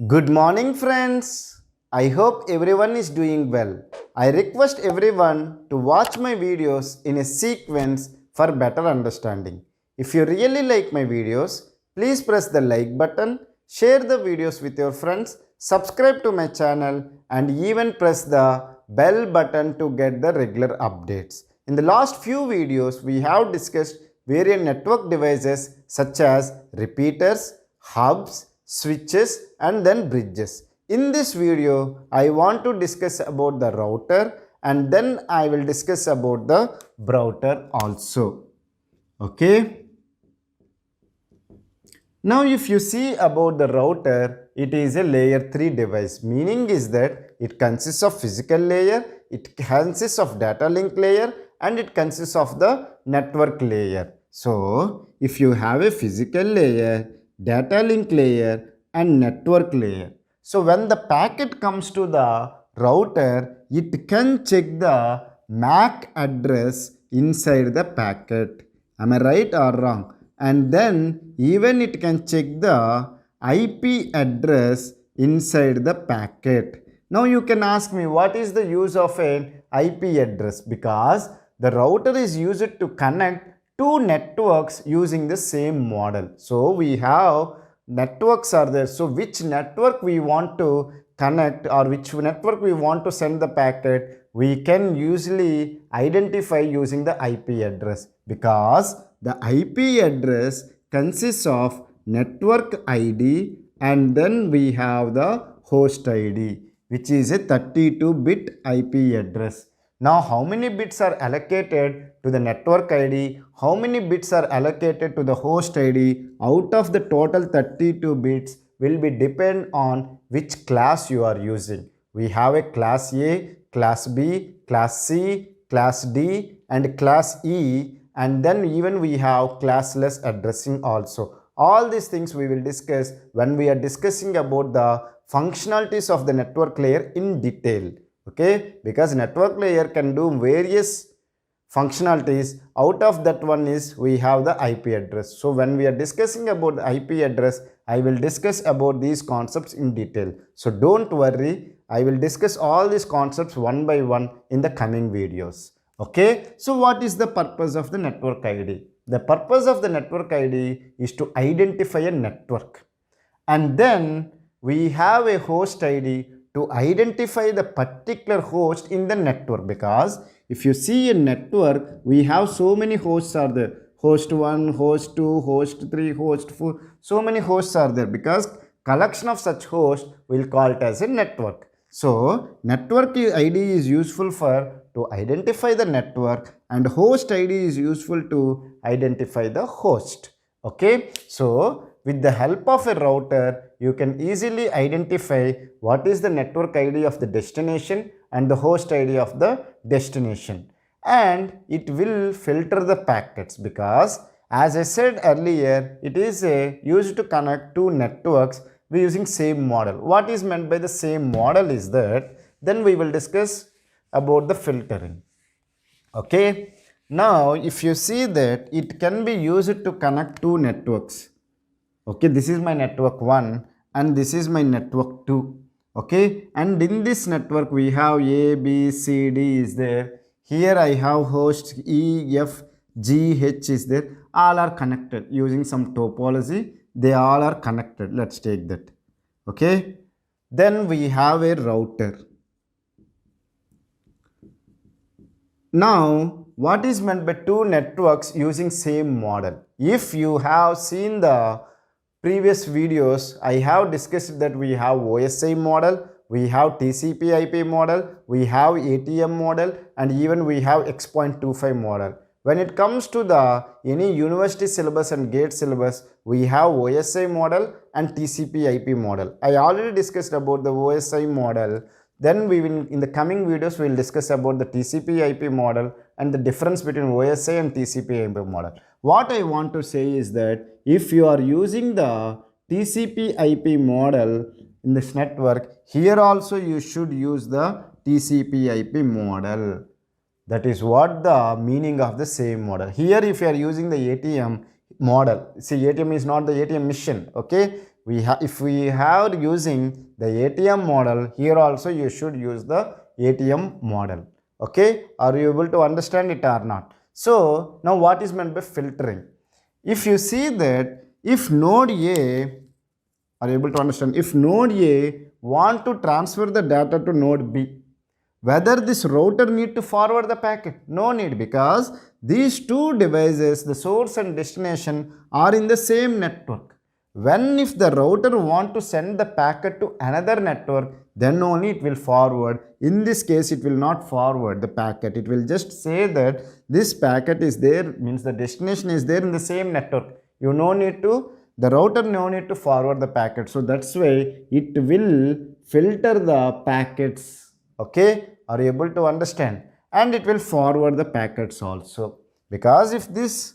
Good morning, friends. I hope everyone is doing well. I request everyone to watch my videos in a sequence for better understanding. If you really like my videos, please press the like button, share the videos with your friends, subscribe to my channel, and even press the bell button to get the regular updates. In the last few videos, we have discussed various network devices such as repeaters, hubs, switches and then bridges. In this video, I want to discuss about the router and then I will discuss about the brouter also. Okay. Now if you see about the router, it is a layer 3 device. Meaning is that it consists of physical layer, it consists of data link layer and it consists of the network layer. So if you have a physical layer, data link layer and network layer. So when the packet comes to the router, it can check the MAC address inside the packet. Am I right or wrong? And then even it can check the IP address inside the packet. Now you can ask me, what is the use of an IP address? Because the router is used to connect two networks using the same model. So we have networks are there. So which network we want to connect or which network we want to send the packet, we can usually identify using the IP address, because the IP address consists of network ID and then we have the host ID, which is a 32-bit IP address. Now how many bits are allocated to the network ID, how many bits are allocated to the host ID out of the total 32 bits will be depend on which class you are using. We have a class A, class B, class C, class D and class E, and then even we have classless addressing also. All these things we will discuss when we are discussing about the functionalities of the network layer in detail. Okay, because network layer can do various functionalities. Out of that one is we have the IP address. So when we are discussing about the IP address, I will discuss about these concepts in detail. So don't worry, I will discuss all these concepts one by one in the coming videos. Okay, so what is the purpose of the network ID? The purpose of the network ID is to identify a network, and then we have a host ID to identify the particular host in the network. Because if you see a network, we have so many hosts are there: host 1, host 2, host 3, host 4. So many hosts are there, because collection of such hosts will call it as a network. So network ID is useful for to identify the network and host ID is useful to identify the host. Okay, so with the help of a router, you can easily identify what is the network ID of the destination and the host ID of the destination. And it will filter the packets, because as I said earlier, it is used to connect two networks using same model. What is meant by the same model is that then we will discuss about the filtering. Okay. Now if you see that it can be used to connect two networks. Okay, this is my network 1 and this is my network 2. Okay, and in this network we have A, B, C, D is there. Here I have host E, F, G, H is there. All are connected using some topology. They all are connected. Let's take that. Okay, then we have a router. Now what is meant by two networks using same model? If you have seen the previous videos, I have discussed that we have OSI model, we have TCP IP model, we have ATM model and even we have X.25 model. When it comes to the any university syllabus and GATE syllabus, we have OSI model and TCP IP model. I already discussed about the OSI model. Then we will, in the coming videos, we will discuss about the TCP IP model and the difference between OSI and TCP IP model. What I want to say is that if you are using the TCP IP model in this network, here also you should use the TCP IP model. That is what the meaning of the same model. Here if you are using the ATM model, see ATM is not the ATM mission, okay? if we are using the ATM model, here also you should use the ATM model. Okay, are you able to understand it or not? So now what is meant by filtering? If you see that if node A, are you able to understand, if node A want to transfer the data to node B, whether this router need to forward the packet? No need, because these two devices, the source and destination, are in the same network. When if the router want to send the packet to another network, then only it will forward. In this case, it will not forward the packet. It will just say that this packet is there, means the destination is there in the same network. You no need to, the router no need to forward the packet. So that's why it will filter the packets. Okay, are you able to understand? And it will forward the packets also, because if this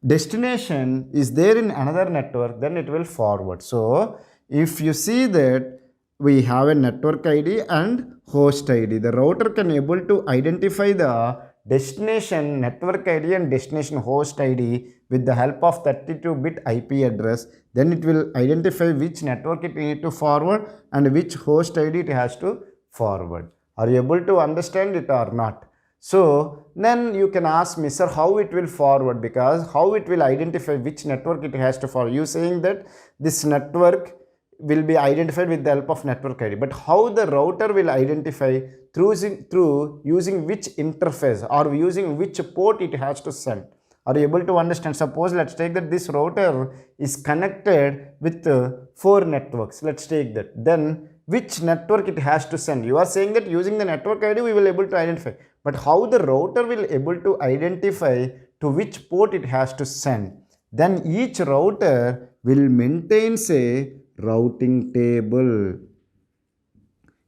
destination is there in another network, then it will forward. So if you see that we have a network ID and host ID, the router can able to identify the destination network ID and destination host ID with the help of 32-bit IP address. Then it will identify which network it need to forward and which host ID it has to forward. Are you able to understand it or not? So then you can ask me, sir, how it will forward, because how it will identify which network it has to forward? You saying that this network will be identified with the help of network ID, but how the router will identify through using which interface or using which port it has to send? Are you able to understand? Suppose let's take that this router is connected with 4 networks. Let's take that. Then which network it has to send? You are saying that using the network ID we will able to identify, but how the router will able to identify to which port it has to send? Then each router will maintain a routing table.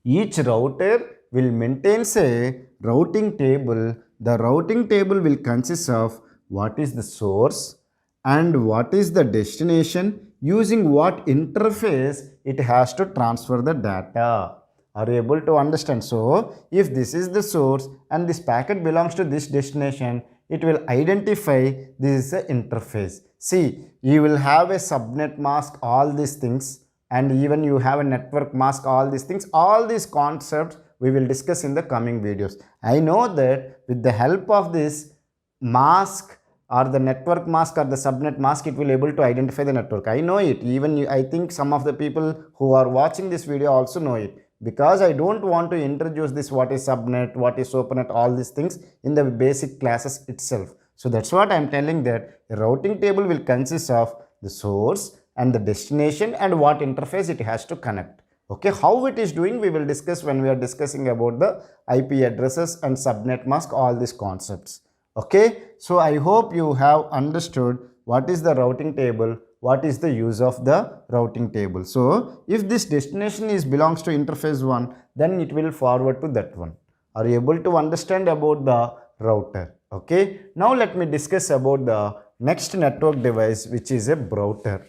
Each router will maintain a routing table. The routing table will consist of what is the source and what is the destination, using what interface it has to transfer the data. Are you able to understand? So if this is the source and this packet belongs to this destination, it will identify this is the interface. See, you will have a subnet mask, all these things, and even you have a network mask, all these things, all these concepts we will discuss in the coming videos. I know that with the help of this mask or the network mask or the subnet mask, it will able to identify the network. I know it. Even I think some of the people who are watching this video also know it, because I don't want to introduce this what is subnet, what is supernet, all these things in the basic classes itself. So that's what I am telling, that a routing table will consist of the source and the destination and what interface it has to connect. Okay, how it is doing we will discuss when we are discussing about the IP addresses and subnet mask, all these concepts. Okay, so I hope you have understood what is the routing table, what is the use of the routing table. So if this destination is belongs to interface 1, then it will forward to that one. Are you able to understand about the router? Okay, now let me discuss about the next network device, which is a router.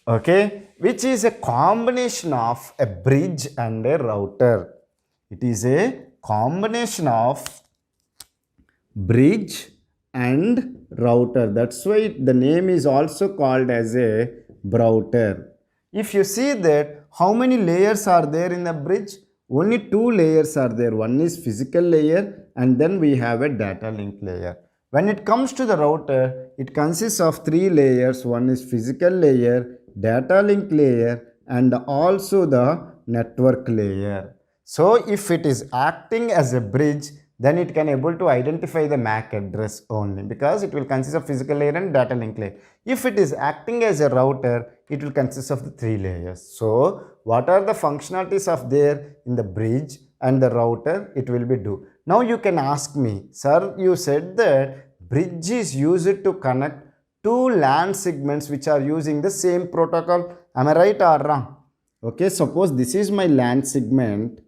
Okay, which is a combination of a bridge and a router. It is a combination of bridge and router. That's why the name is also called as a router. If you see that how many layers are there in the bridge, only 2 layers are there. One is physical layer and then we have a data link layer. When it comes to the router, it consists of 3 layers. One is physical layer, data link layer, and also the network layer. So if it is acting as a bridge, then it can able to identify the MAC address only, because it will consist of physical layer and data link layer. If it is acting as a router, it will consist of the 3 layers. So what are the functionalities of there in the bridge and the router? It will be do. Now you can ask me, sir, you said that bridge is used to connect 2 LAN segments which are using the same protocol. Am I right or wrong? Okay, suppose this is my LAN segment.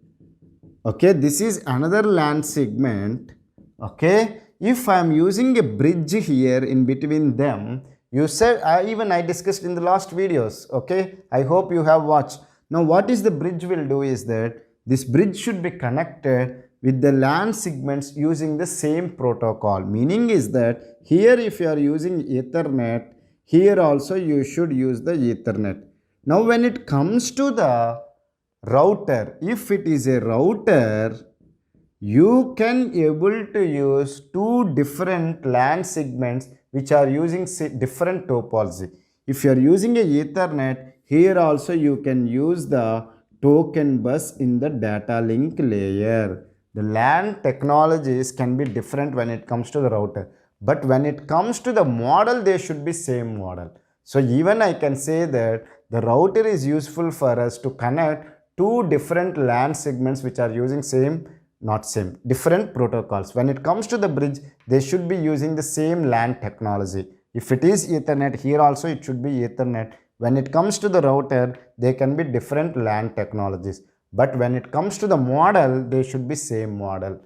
Okay, this is another LAN segment. Okay, if I am using a bridge here in between them, you said, even I discussed in the last videos. Okay, I hope you have watched. Now what is the bridge will do is that this bridge should be connected with the LAN segments using the same protocol. Meaning is that here if you are using Ethernet, Here also you should use the Ethernet. Now when it comes to the router, if it is a router, you can able to use two different LAN segments which are using different topology. If you are using a Ethernet, here also you can use the token bus in the data link layer. The LAN technologies can be different when it comes to the router, but when it comes to the model, they should be same model. So even I can say that the router is useful for us to connect two different LAN segments which are using different protocols. When it comes to the bridge, they should be using the same LAN technology. If it is Ethernet, here also it should be Ethernet. When it comes to the router, they can be different LAN technologies. But when it comes to the model, they should be same model.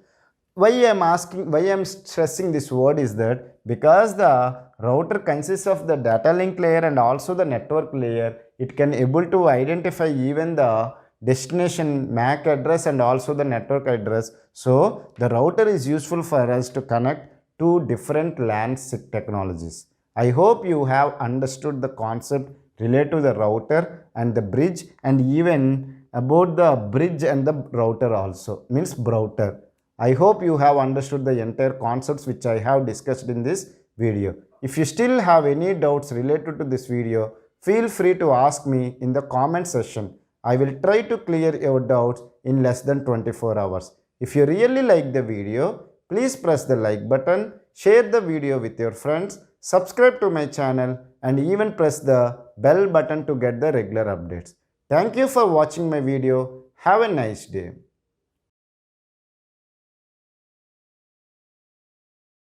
Why I am stressing this word is that because the router consists of the data link layer and also the network layer, it can able to identify even the destination MAC address and also the network address. So the router is useful for us to connect two different LAN technologies. I hope you have understood the concept related to the router and the bridge, and even about the bridge and the router also, means router. I hope you have understood the entire concepts which I have discussed in this video. If you still have any doubts related to this video, feel free to ask me in the comment section. I will try to clear your doubts in less than 24 hours. If you really like the video, please press the like button, share the video with your friends, subscribe to my channel, and even press the bell button to get the regular updates. Thank you for watching my video. Have a nice day.